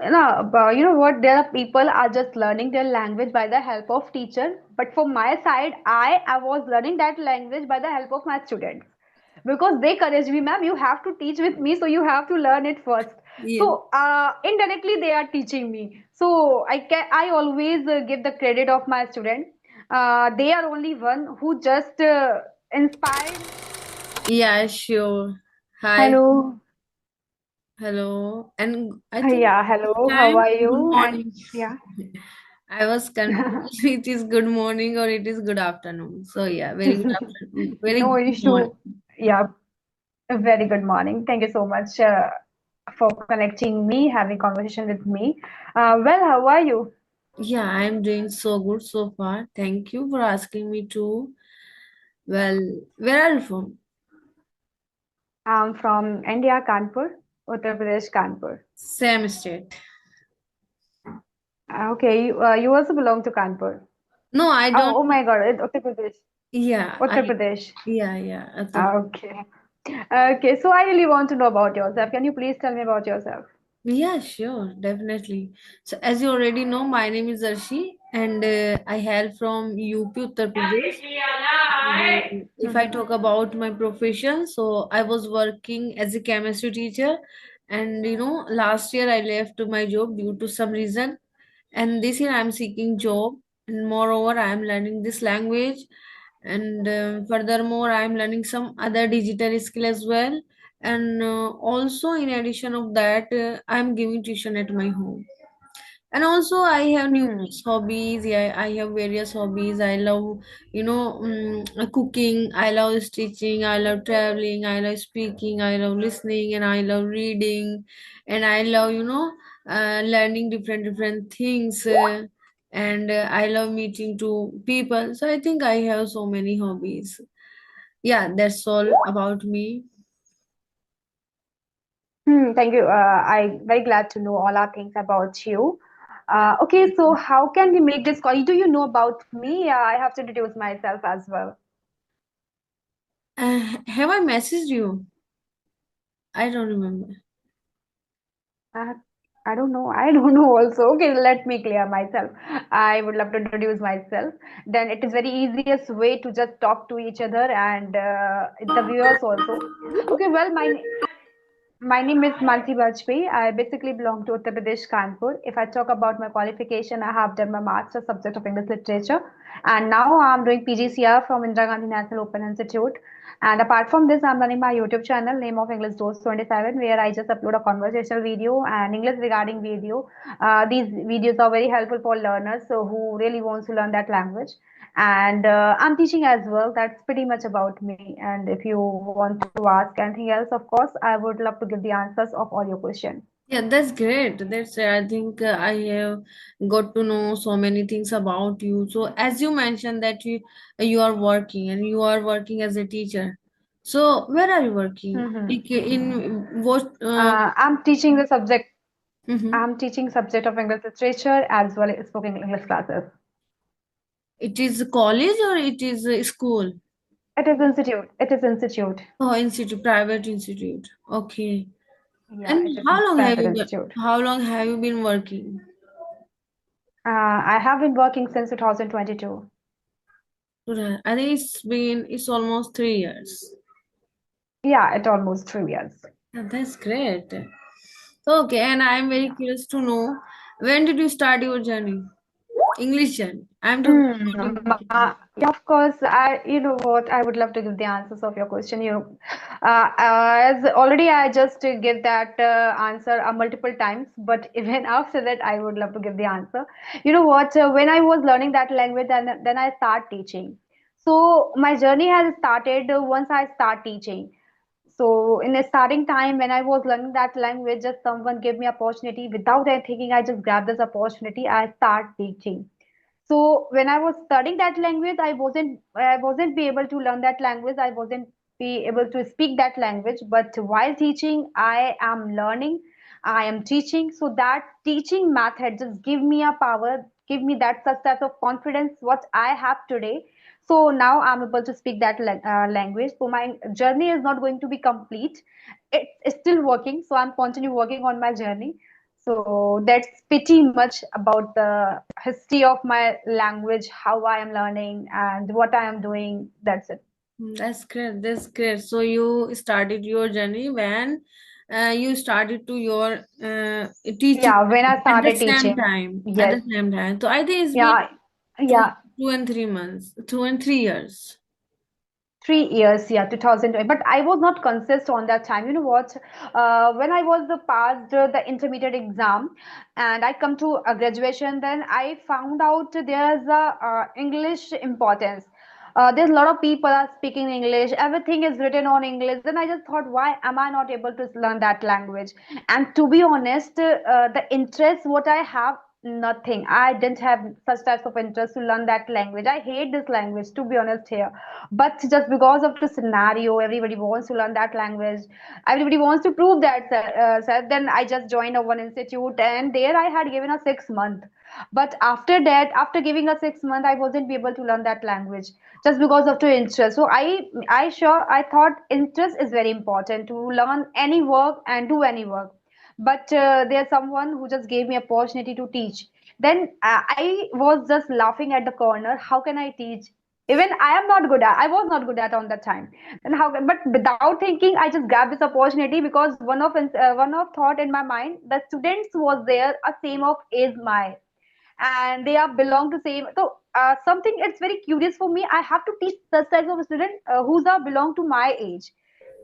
no, but you know what? There are people are just learning their language by the help of teacher. But for my side, I was learning that language by the help of my students because they encourage me, ma'am. You have to teach with me, so you have to learn it first. Yeah. So indirectly, they are teaching me. So I always give the credit of my student. They are only one who just inspired. Yeah, sure. Hi. Hello. Hello. And I think Yeah, this hello. How time, are good you? And morning. yeah. I was confused. It is good morning or it is good afternoon. So yeah, very good afternoon. Very No good morning. issue. Yeah, a very good morning. Thank you so much for connecting me, having conversation with me. Well, how are you? Yeah, I am doing so good so far. Thank you for asking me too. Well, where are you from? I'm from India, Kanpur, Uttar Pradesh, Kanpur. Same state. Okay, you also belong to Kanpur. No, I don't. Oh my God, Uttar Pradesh. Yeah, Uttar Pradesh. yeah. Okay. Okay, so I really want to know about yourself. Can you please tell me about yourself? Yeah, sure, definitely. So, as you already know, my name is Arshi, and I hail from UP, Uttar Pradesh. And if I Mhm. talk about my profession, so I was working as a chemistry teacher, and last year I left my job due to some reason, and this year I'm seeking job, and moreover I'm learning this language, and furthermore I'm learning some other digital skill as well, and also in addition of that, I'm giving tuition at my home. And also I have Hmm. numerous hobbies. Yeah, I have various hobbies. I love cooking, I love stitching, I love traveling, I love speaking, I love listening, and I love reading, and I love learning different things, and I love meeting to people. So I think I have so many hobbies. Yeah, that's all about me. Thank you. I'm very glad to know all our things about you. Okay, so how can we make this call? Do you know about me? I have to introduce myself as well. Have I messaged you? I don't remember. Uh, I don't know. I don't know also. Okay, let me clear myself. I would love to introduce myself. Then it is very easiest way to just talk to each other and the viewers also. Okay, well, my name is Mansi Bajpayee. I basically belong to Uttar Pradesh, Kanpur. If I talk about my qualification, I have done my master's subject of English literature, and now I'm doing PGCR from Indira Gandhi National Open Institute. And apart from this, I'm running my YouTube channel, name of English Dose 27, where I just upload a conversational video and English regarding video. These videos are very helpful for learners so who really wants to learn that language. And I'm teaching as well. That's pretty much about me. And if you want to ask anything else, of course, I would love to give the answers of all your questions. Yeah, that's great. That's I think I have got to know so many things about you. So as you mentioned that you are working and you are working as a teacher. So where are you working? Hmm. Like in what? I'm teaching the subject. Mhm. I'm teaching subject of English literature as well as spoken English classes. It is college or it is a school? It is institute. It is institute. Oh, institute, private institute. Okay. Yeah, And it is private institute. how long have you been working? I have been working since 2022. Right. I think it's almost 3 years. Yeah, it almost 3 years. Yeah, that's great. Okay, and I'm very Yeah. curious to know when did you start your journey? English journey. I'm talking about Mm, English journey. yeah, of course. You know what? I would love to give the answers of your question. As already I just give that answer multiple times, but even after that, I would love to give the answer. You know what? When I was learning that language, then I start teaching. So my journey has started once I start teaching. So in the starting time when I was learning that language, just someone gave me opportunity without any thinking. I just grabbed this opportunity. I start teaching. So when I was studying that language, I wasn't be able to learn that language. I wasn't be able to speak that language. But while teaching, I am learning. I am teaching. So that teaching method just give me a power, give me that success of confidence what I have today. So now I'm able to speak that language. So my journey is not going to be complete. It's still working. So I'm continue working on my journey. So that's pretty much about the history of my language, how I am learning, and what I am doing. That's it. That's great. That's great. So you started your journey when you started to your teaching Yeah, when I at the started same teaching. time. At Yes. the same time. So I think it's been Yeah. two, Yeah. 2 and 3 months, 2 and 3 years. 3 years, yeah, 2020. But I was not conscious on that time. You know what? When I was passed the intermediate exam, and I come to a graduation, then I found out there's a English importance. There's a lot of people are speaking English. Everything is written on English. Then I just thought, why am I not able to learn that language? And to be honest, the interest what I have, nothing. I didn't have such types of interest to learn that language. I hate this language, to be honest here. But just because of the scenario, everybody wants to learn that language. Everybody wants to prove that, sir. Then I just joined a one institute, and there I had given a 6 month. But after that, after giving a 6 month, I wasn't be able to learn that language just because of the interest. So I thought interest is very important to learn any work and do any work. But there's someone who just gave me opportunity to teach. Then I was just laughing at the corner. How can I teach? Even I am not good at. I was not good at on that time. Then how? But without thinking, I just grabbed this opportunity because one of thought in my mind, the students was there a same of age my, and they are belong to same. So something it's very curious for me. I have to teach such types of student who's are belong to my age.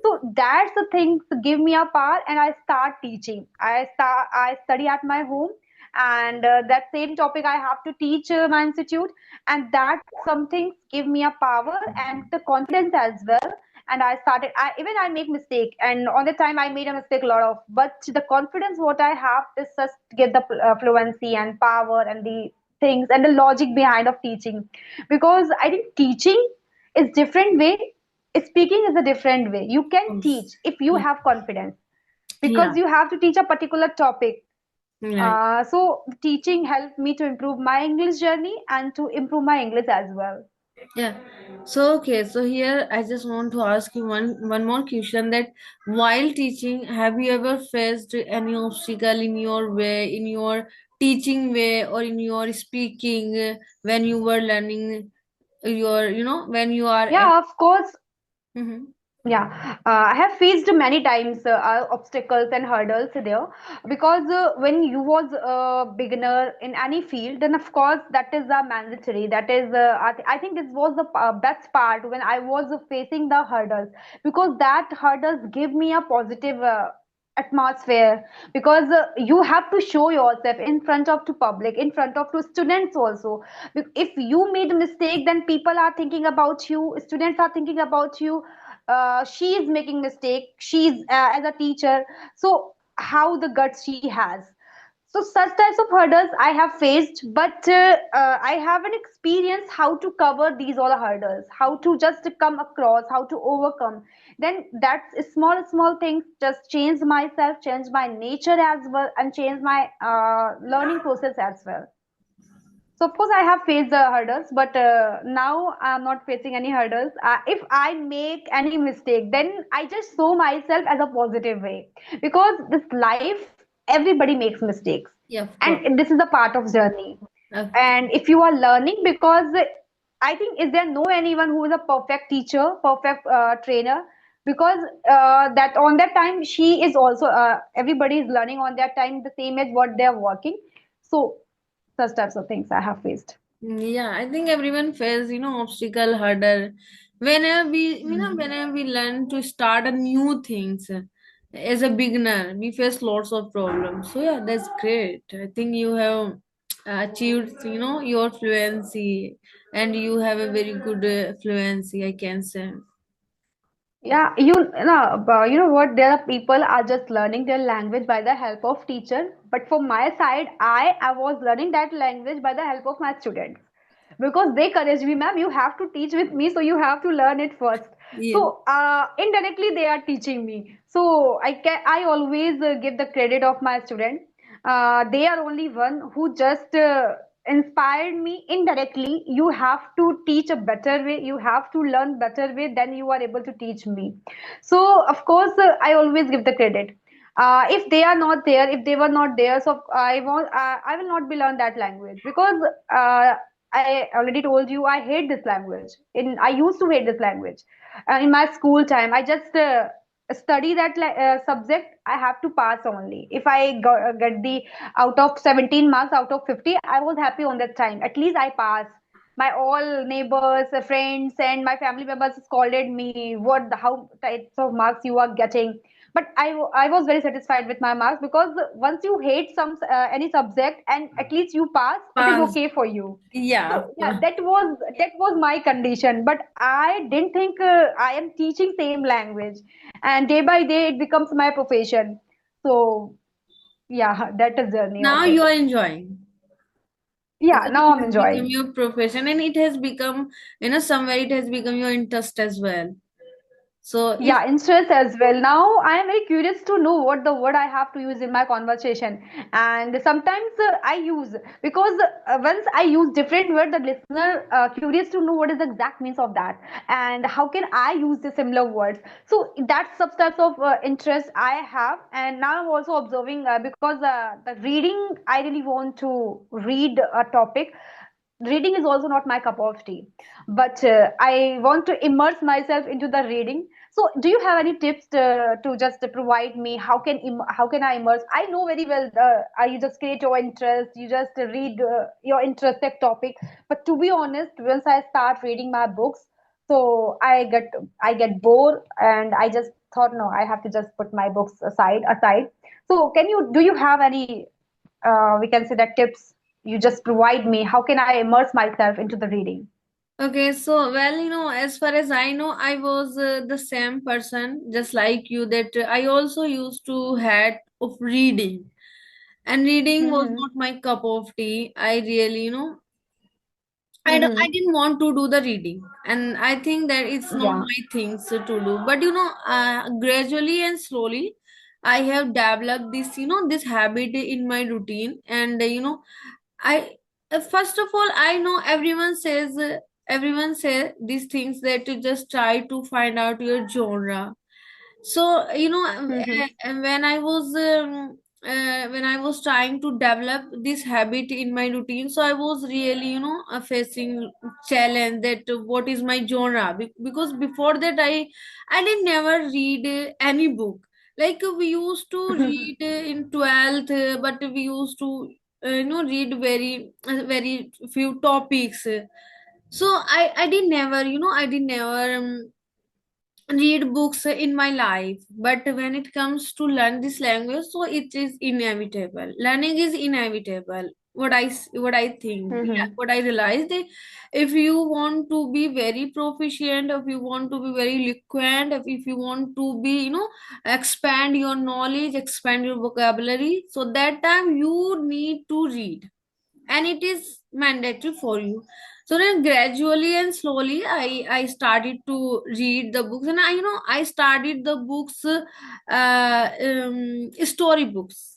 So that's the thing to give me a power, and I start teaching. I study at my home, and that same topic I have to teach my institute, and that something give me a power and the confidence as well. And I started. I make mistake, and on the time I made a mistake a lot of. But the confidence what I have is just get the fluency and power and the things and the logic behind of teaching, because I think teaching is different way, speaking is a different way. You can teach Yes. if you Yeah. have confidence, Yeah. because you have to teach a particular topic. Right. So teaching helped me to improve my English journey and to improve my English as well. Yeah. So okay, so here I just want to ask you one more question, that while teaching, have you ever faced any obstacle in your way, in your teaching way, or in your speaking when you were learning your, when you are at. Yeah, of course. Mhm. Yeah, I have faced many times obstacles and hurdles there, because when you was a beginner in any field, then of course that is mandatory. That is, I think this was the best part when I was facing the hurdles, because that hurdles give me a positive atmosphere, because you have to show yourself in front of the public, in front of the students also. If you made a mistake, then people are thinking about you, students are thinking about you. She is making mistake, she's as a teacher, so how the guts she has. So such types of hurdles I have faced, but I have an experience how to cover these all hurdles, how to just come across, how to overcome. Then that's small things just change myself, change my nature as well, and change my learning process as well. So of course I have faced the hurdles, but now I'm not facing any hurdles. If I make any mistake, then I just show myself as a positive way, because this life everybody makes mistakes, Yeah, of course. and this is a part of journey. Okay. And if you are learning, because I think is there no anyone who is a perfect teacher, perfect trainer, because that on that time she is also everybody is learning on that time the same as what they are working. So such types of things I have faced. Yeah, I think everyone faces, obstacle, hurdle. Mhm. Whenever we learn to start a new things as a beginner, we face lots of problems. So yeah, that's great. I think you have achieved, your fluency, and you have a very good fluency, I can say. Yeah, you know what? There are people are just learning their language by the help of teacher. But for my side, I was learning that language by the help of my students, because they encourage me, ma'am. You have to teach with me, so you have to learn it first. Yeah. So indirectly, they are teaching me. So I always give the credit of my student. They are only one who just inspired me indirectly. You have to teach a better way, you have to learn better way, then you are able to teach me. So of course I always give the credit. If they are not there, if they were not there, so I will not be learn that language, because I already told you I hate this language. I used to hate this language in my school time. I just study that subject. I have to pass only. If I get the out of 17 marks out of 50, I was happy on that time. At least I passed. My all neighbors, friends, and my family members scolded me. What, how types of marks you are getting? But I was very satisfied with my marks, because once you hate any subject and at least you pass, it is Pass. okay for you. Yeah, So of yeah, course. that was my condition. But I didn't think I am teaching same language, and day by day it becomes my profession. So yeah, that is journey Now of you it. are enjoying Yeah, because now it I'm has become enjoying. your profession and it has become, somewhere it has become your interest as well. So if Yeah, interest as well. Now I am very curious to know what the word I have to use in my conversation. And sometimes I use, because once I use different word, the listener curious to know what is the exact means of that, and how can I use the similar words. So that's some types of interest I have. And now I'm also observing, because the reading, I really want to read a topic. Reading is also not my cup of tea, but I want to immerse myself into the reading. So do you have any tips to just provide me? How can I immerse? I know very well, you just create your interest, you just read your interested topic. But to be honest, once I start reading my books, so I get bored, and I just thought, no, I have to just put my books aside. So do you have any, we can say, that tips you just provide me? How can I immerse myself into the reading? okay, so well, as far as I know, I was the same person, just like you, that I also used to had of reading, and reading was Mm-hmm. not my cup of tea. I really, I Mm-hmm. didn't want to do the reading, and I think that it's not Yeah. my things to do. But gradually and slowly, I have developed this, this habit in my routine, and I first of all, I know everyone say these things, that you just try to find out your genre. So Mm-hmm. and when I was trying to develop this habit in my routine, so I was really facing challenge that what is my genre. Because before that, I didn't never read any book. Like we used to read in 12th, but we used to read very few topics. So I did never, I did never read books in my life. But when it comes to learn this language, so it is inevitable, learning is inevitable. What I think, yeah, Mm-hmm. what I realized, that if you want to be very proficient, if you want to be very eloquent, if you want to be, expand your knowledge, expand your vocabulary, so that time you need to read, and it is mandatory for you. So then gradually and slowly, I started to read the books, and I started the books, story books,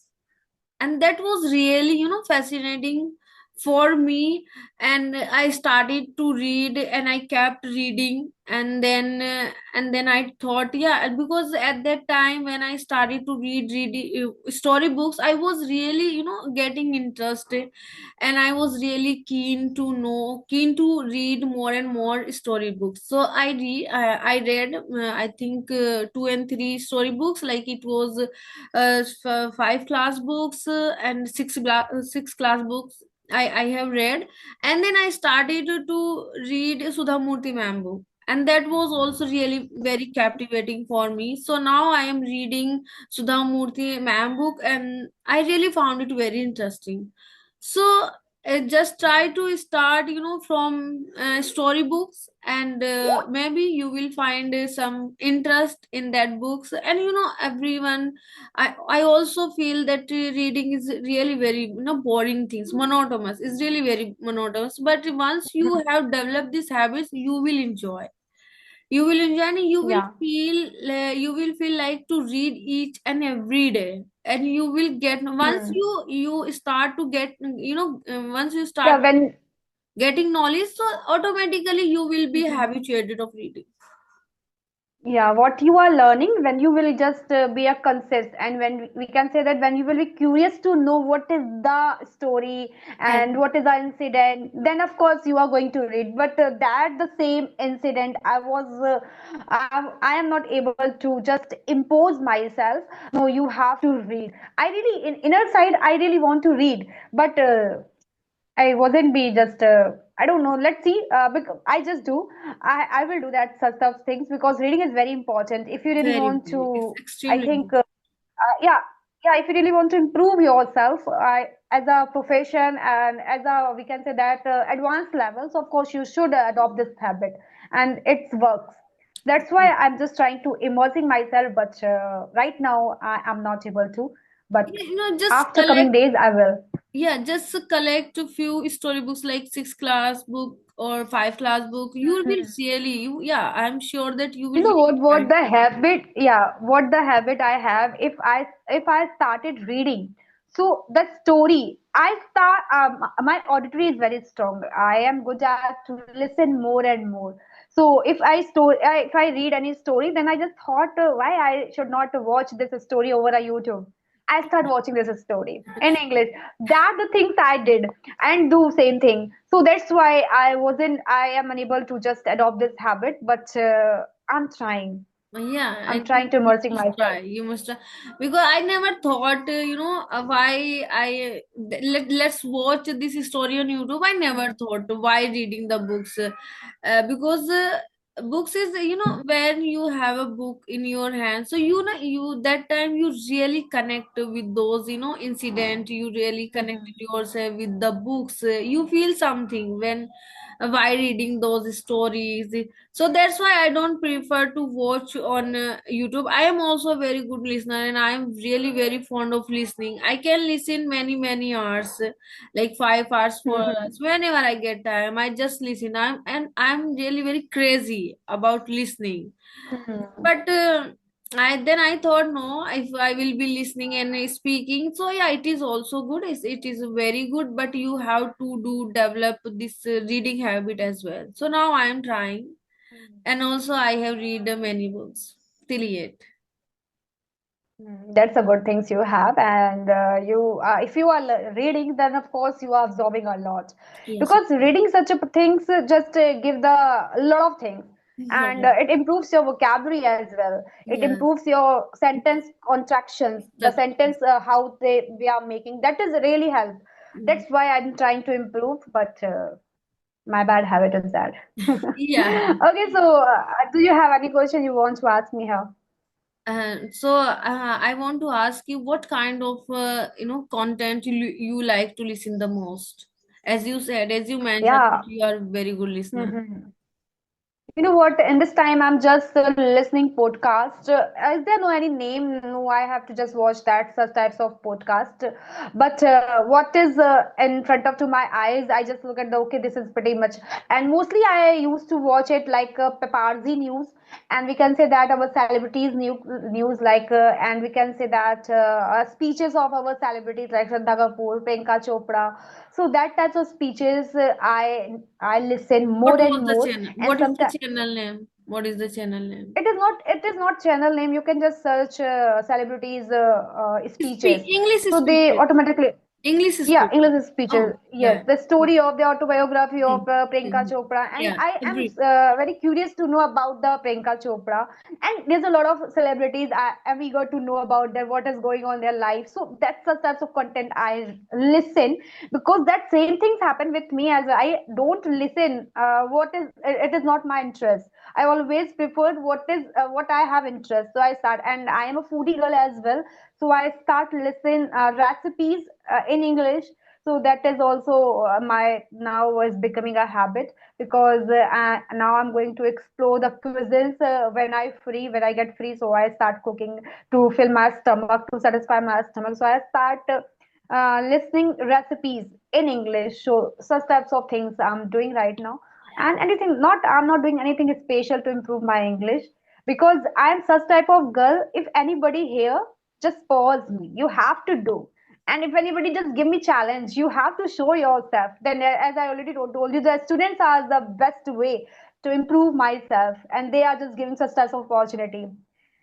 and that was really fascinating for me. And I started to read, and I kept reading, and then I thought, yeah, and because at that time when I started to read story books, I was really getting interested, and I was really keen to read more and more storybooks. So I read, I think, 2 and 3 storybooks, like it was 5 class books, and 6 class books I have read. And then I started to read Sudha Murthy ma'am book, and that was also really very captivating for me. So now I am reading Sudha Murthy ma'am book, and I really found it very interesting. So just try to start from storybooks, and maybe you will find some interest in that books. And everyone, I also feel that reading is really very boring things, monotonous, it's really very monotonous. But once you have developed these habits, you will enjoy, and Yeah. you will feel like to read each and every day. And you will get, once Hmm. you start to get, once you Yeah, start when getting knowledge, so automatically you will be habituated of reading. Yeah, what you are learning, when you will just be a consist, and when we can say that when you will be curious to know what is the story and And what is the incident, then of course you are going to read. But that the same incident, I am not able to just impose myself. No, you have to read. I really, in inner side, I really want to read, but I wasn't be just I don't know. Let's see. Because I just do. I will do that such of things because reading is very important. If you really very, want very, it's to, I extremely think, important. yeah, yeah. If you really want to improve yourself, as a profession and as a we can say that advanced levels, of course you should adopt this habit, and it works. That's why I'm just trying to immersing myself, but right now I am not able to. But Just after coming collect. days, I will. Yeah, just collect a few storybooks like six class book or five class book. You will be really, yeah, I'm sure that you You will know really what find. the habit, yeah, what the habit I have, if I started reading, so the story I start, my auditory is very strong. I am good at to listen more and more. So if I read any story, then I just thought, why I should not watch this story over a YouTube. I start watching this story in English. That the things I did and do same thing. So that's why I am unable to just adopt this habit, but I'm trying. Yeah, I'm I think trying to you immersing must try. myself. You must try because I never thought, why let's watch this story on YouTube. I never thought why reading the books, because books is, when you have a book in your hand, so you that time you really connect with those, incident. You really connected yourself with the books. You feel something when while reading those stories. So that's why I don't prefer to watch on YouTube. I am also a very good listener, and I am really very fond of listening. I can listen many hours, like 5 hours for us. Whenever I get time, I just listen. I'm really very crazy about listening. But I thought, no, if I will be listening and speaking, so yeah, it is also good. It is very good, but you have to do develop this reading habit as well. So now I am trying, and also I have read many books till yet. That's a good things you have, and if you are reading, then of course you are absorbing a lot, Yes. because reading such a things just give the a lot of things, Yeah. and it improves your vocabulary as well. It Yeah. improves your sentence contractions, the The, sentence how they we are making. That is really help. That's why I'm trying to improve, but my bad habit is that. yeah. Okay, so do you have any question you want to ask me here? So I want to ask you what kind of content you like to listen the most. As you said, as you mentioned, that Yeah. you are a very good listener. You know what? In this time, I'm just listening podcast. Is there no any name? No, I have to just watch that such types of podcast. But what is in front of to my eyes? I just look at the okay. This is pretty much, and mostly I used to watch it like paparazzi news, and we can say that our celebrities news like, and we can say that speeches of our celebrities like Shraddha Kapoor, Priyanka Chopra. So that types of speeches I listen more What was and the more, channel? and What is the sometimes channel name? What is the channel name? it is not channel name. You can just search celebrities speeches, English so they speaker. automatically, English yeah, speaker. English speeches. Oh, Yes, yeah. the story of the autobiography of Mm. Priyanka Mhm. Chopra, and Yeah, I am agree. very curious to know about the Priyanka Chopra. And there's a lot of celebrities. I am eager to know about their what is going on in their life. So that's the types of content I listen, because that same things happen with me as well. I don't listen. What is it is not my interest. I always prefer what I have interest. So I start, and I am a foodie girl as well. So I start listen recipes in English. So that is also my now is becoming a habit, because now I'm going to explore the cuisines when I get free. So I start cooking to fill my stomach, to satisfy my stomach. So I start listening recipes in English. So such types of things I'm doing right now. And anything not I'm not doing anything special to improve my English, because I'm such type of girl. If anybody here, just pause me. You have to do. And if anybody just give me challenge, you have to show yourself. Then, as I already told you, the students are the best way to improve myself, and they are just giving such types of opportunity.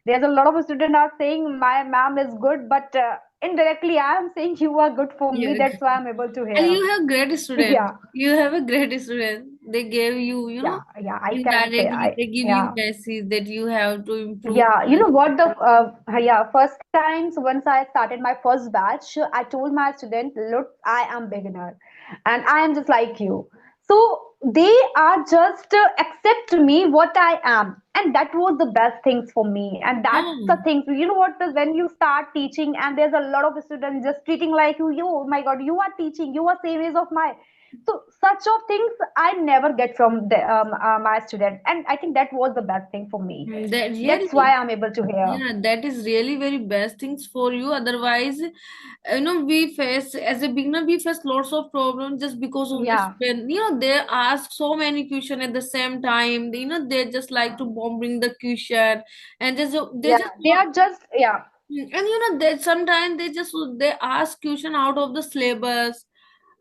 There's a lot of students are saying my ma'am is good, but indirectly I am saying you are good for me. Yeah. That's why I'm able to And hear. you have great students. Yeah, You have a great student. They gave you, yeah, yeah. I can say indirectly, I they give you yeah. message that you have to improve. Yeah, you know what the yeah, first times once I started my first batch, I told my student, look, I am beginner and I am just like you. So they are just accept me what I am, and that was the best things for me. And that's Yeah. the thing. You know what? When you start teaching, and there's a lot of students just treating like you, oh my God, you are teaching, you are same age of my. So such of things I never get from my student, and I think that was the best thing for me. That That's why really, I'm able to hear. yeah, that is really very best things for you. Otherwise, we face as a beginner, we face lots of problems just because of the Yeah, student. They ask so many questions at the same time. They just like to bombing the question and just they yeah. just They want. are just yeah. And they sometimes they ask question out of the syllabus,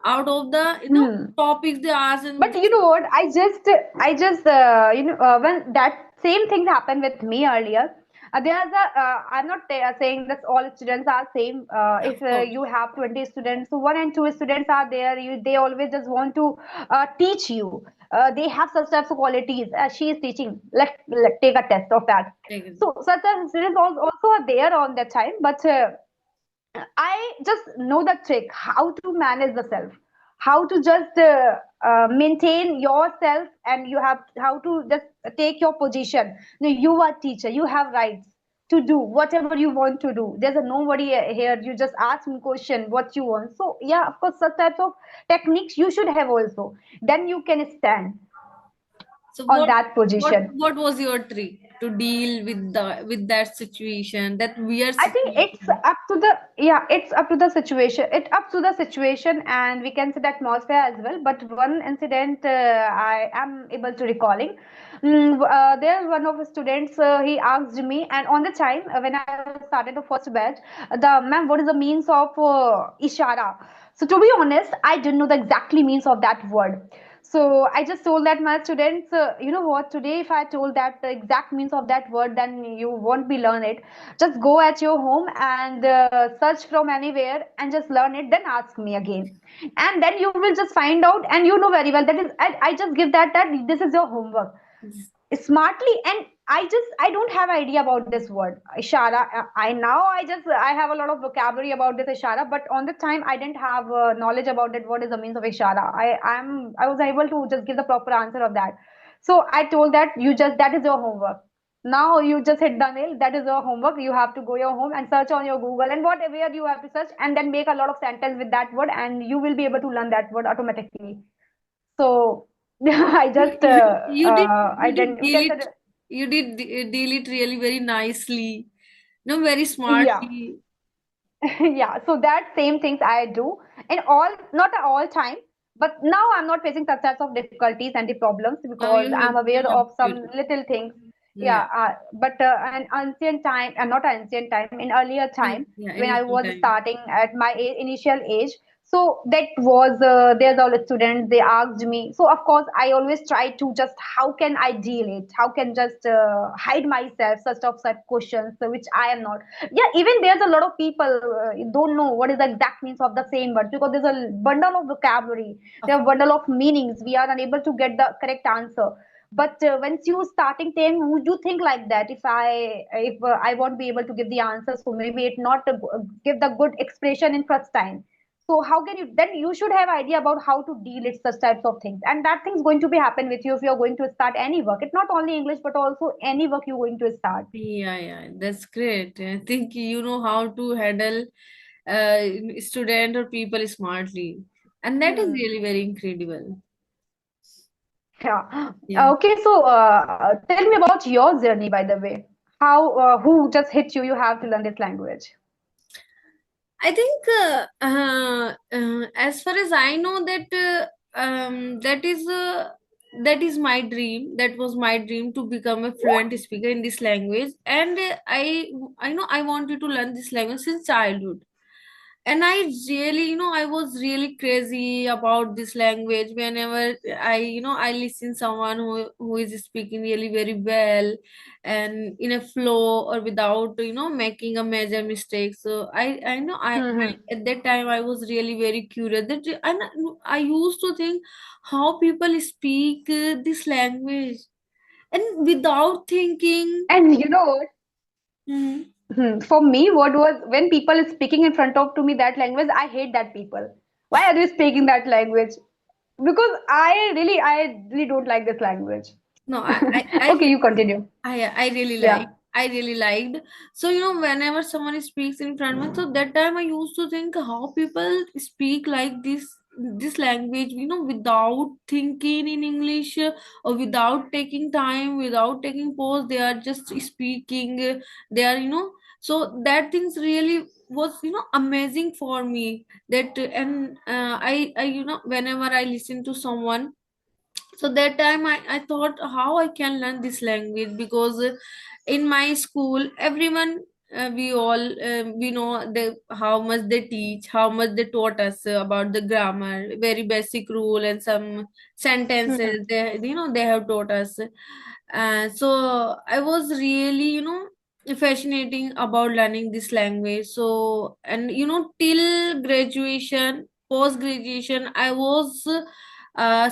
out of the Hmm. topics they ask and But you just. know what? I just, when that same thing happened with me earlier. There's a, I'm not saying that all students are same. Of If course. you have 20 students, so one and two students are there. They always just want to teach you. They have such types of qualities. She is teaching. Let take a test of that. Take it. So such as students also are there on that time. But I just know the trick how to manage the self, how to just maintain yourself, and you have how to just take your position. You are teacher, you have rights to do whatever you want to do. There's a nobody here. You just ask me question what you want. So yeah, of course, such types of techniques you should have also. Then you can stand So on what that what position. what was your trick to deal with that situation, that weird I think it's situation? up to the yeah, it's up to the situation. It's up to the situation, and we can say the atmosphere as well. But one incident I am able to recalling. There one of the students he asked me, and on the time when I was started the first batch, the ma'am, what is the means of ishara? So to be honest, I didn't know the exactly means of that word. So I just told that my students, you know what, today if I told that the exact means of that word, then you won't be learn it. Just go at your home and search from anywhere and just learn it, then ask me again. And then you will just find out, and you know very well that is, I just give that this is your homework smartly. And I don't have idea about this word ishara. I now I have a lot of vocabulary about this ishara, but on the time I didn't have knowledge about it, what is the means of ishara. I was able to just give the proper answer of that. So I told that you just that is your homework. Now you just hit the nail, that is your homework. You have to go your home and search on your Google and whatever you have to search, and then make a lot of sentence with that word, and you will be able to learn that word automatically. So I just You did I you did didn't, we deal can say it, you did deal it really very nicely, very yeah. smartly. Yeah, so that same things I do in all, not at all time, but now I'm not facing such types of difficulties and the problems Now because you have I'm you aware have of some maturity. little things. Yeah. Yeah, but an ancient time, not ancient time, in earlier time Yeah, when I initial was time. starting at my initial age. So that was there's all the students they asked me. So of course I always try to just how can I deal it? How can just hide myself such questions which I am not. Yeah, even there's a lot of people don't know what is the exact means of the same word because there's a bundle of vocabulary, there Of are bundle of meanings, we are unable to get the correct answer. But once you starting time, would you think like that if I won't be able to give the answer, so maybe it not give the good expression in first time. So how can you then you should have idea about how to deal with such types of things, and that thing's going to be happen with you if you're going to start any work. It's not only English but also any work you're going to start. Yeah, yeah, that's great. I think you know how to handle student or people smartly, and that is Hmm. really very incredible. Yeah. Yeah, Okay, so tell me about your journey, by the way. How, who just hit you? You have to learn this language. I think as far as I know that that is my dream. That was my dream to become a fluent speaker in this language, and I know I wanted to learn this language since childhood. And I really, I was really crazy about this language. Whenever I listen someone who is speaking really very well and in a flow or without making a major mistake. So I know I Hmm. at that time I was really very curious that and I used to think how people speak this language and without thinking. And you know what? Mhm. For me, what was when people is speaking in front of to me that language, I hate that people. Why are they speaking that language? Because I really don't like this language. No, I Okay, you continue. I really like. Yeah. I really liked. So, whenever someone speaks in front of me, so that time I used to think how people speak like this language, without thinking in English, or without taking time, without taking pause, they are just speaking. They are, so that things really was, amazing for me. That and I whenever I listen to someone, so that time I thought how I can learn this language, because in my school everyone, we all we know how much they teach, how much they taught us about the grammar, very basic rule and some sentences Hmm. they have taught us. So I was really fascinating about learning this language. So, and till graduation, post graduation, I was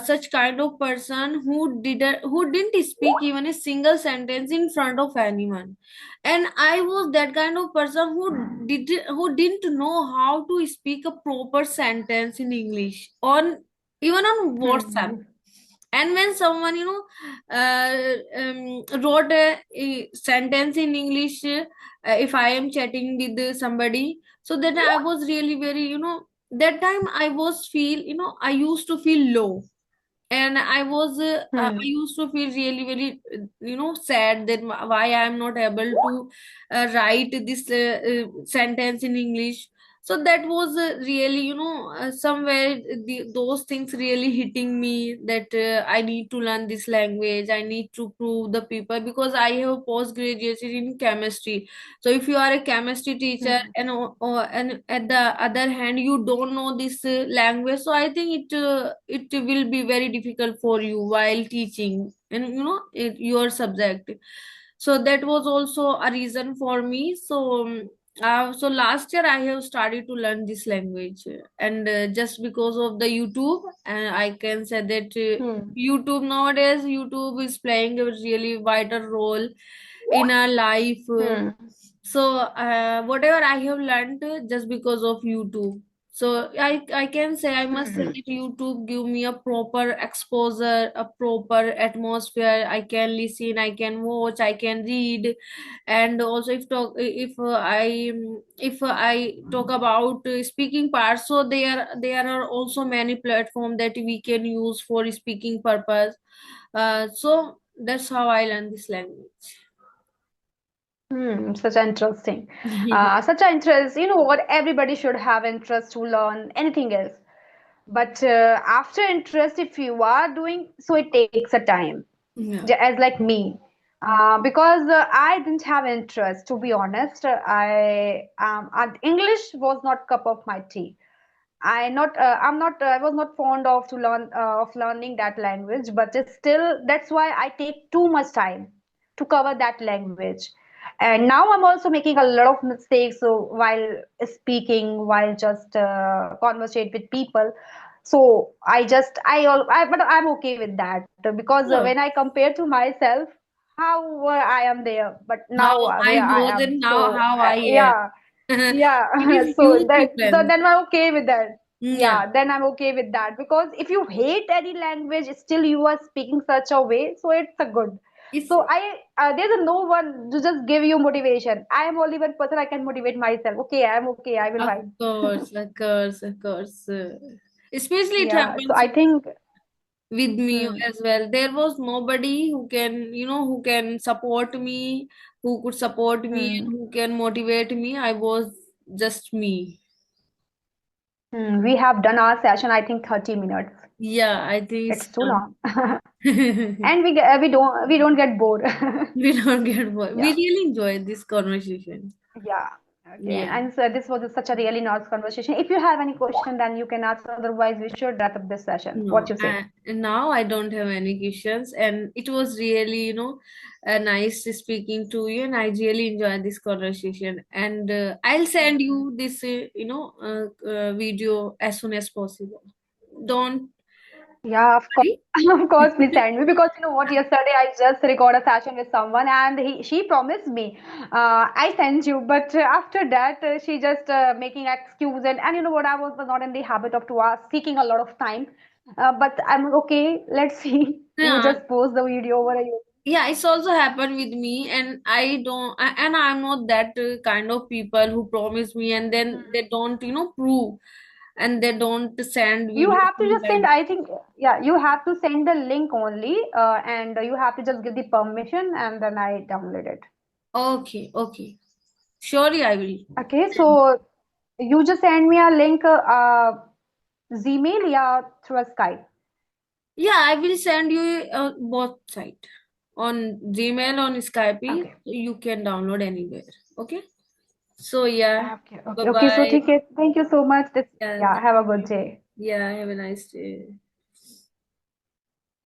such kind of person who didn't speak even a single sentence in front of anyone. And I was that kind of person who didn't know how to speak a proper sentence in English on even on WhatsApp. Hmm. And when someone wrote a sentence in English, if I am chatting with somebody, so that I was really very, that time I was feel, I used to feel low. And I Hmm. used to feel really very sad that why I am not able to write this sentence in English. So that was really somewhere those things really hitting me, that I need to learn this language, I need to prove the people, because I have post graduation in chemistry. So if you are a chemistry teacher, Hmm. and at the other hand you don't know this language, so I think it will be very difficult for you while teaching and your subject. So that was also a reason for me. So so last year I have started to learn this language, and just because of the YouTube, and I can say that Hmm. YouTube nowadays, YouTube is playing a really vital role in our life. Hmm. So whatever I have learned just because of YouTube. So I can say, I must say Hmm. that YouTube give me a proper exposure, a proper atmosphere. I can listen, I can watch, I can read. And also if I talk about speaking parts, so there are also many platforms that we can use for speaking purpose. So that's how I learn this language. Such interesting. Such an interest. You know what? Everybody should have interest to learn anything else. But after interest, if you are doing so, it takes a time. Yeah. As like me, because I didn't have interest. To be honest, English was not cup of my tea. I was not fond of to learn of learning that language, but still that's why I take too much time to cover that language. And now I'm also making a lot of mistakes while speaking, while just conversate with people. So but I'm okay with that because Oh, when I compare to myself, how I am there, but how now I where I was am. and now So how I am. yeah, yeah. It is So huge that difference. then I'm okay with that. Yeah. Yeah, then I'm okay with that because if you hate any language, still you are speaking such a way, so it's a good. It's So there's a no one to just give you motivation. I am only one person I can motivate myself. Okay, I'm okay. I will of find. course, of course, of course. Especially it Yeah. So happens I think. with me Hmm, as well. There was nobody who can support me, who could support me, and hmm, who can motivate me. I was just me. We have done our session. I think 30 minutes. Yeah, I think it's It's too enough. long, and we don't get bored. We don't get bored. We Yeah. really enjoyed this conversation. Yeah. Okay, Yeah. and so this was such a really nice conversation. If you have any question, then you can ask. Otherwise, we should wrap up this session. What No, you say? and now I don't have any questions, and it was really, nice speaking to you, and I really enjoyed this conversation. And I'll send Mhm. you this, video as soon as possible. Don't Yeah, of course. worry. Of course, please send me because you know what? Yesterday I just recorded a session with someone and she promised me I sent you, but after that she just making excuse and you know what? I was not in the habit of to ask seeking a lot of time, but I'm okay. Let's see. You Yeah, just post the video over a yeah, it's also happened with me, and and I'm not that kind of people who promise me and then they don't, prove, and they don't send You videos have to something just like send, that. I think, yeah, you have to send the link only, and you have to just give the permission, and then I download it. Okay, okay. Surely I will. Okay, so you just send me a link, Gmail, yeah, through a Skype. Yeah, I will send you both site on Gmail on Skype. Okay. You can download anywhere. Okay. So yeah, Okay, bye okay, okay. So, bye. take it. Thank you so much. This, Yeah, yeah, thank have a good you. day. Yeah, have a nice day.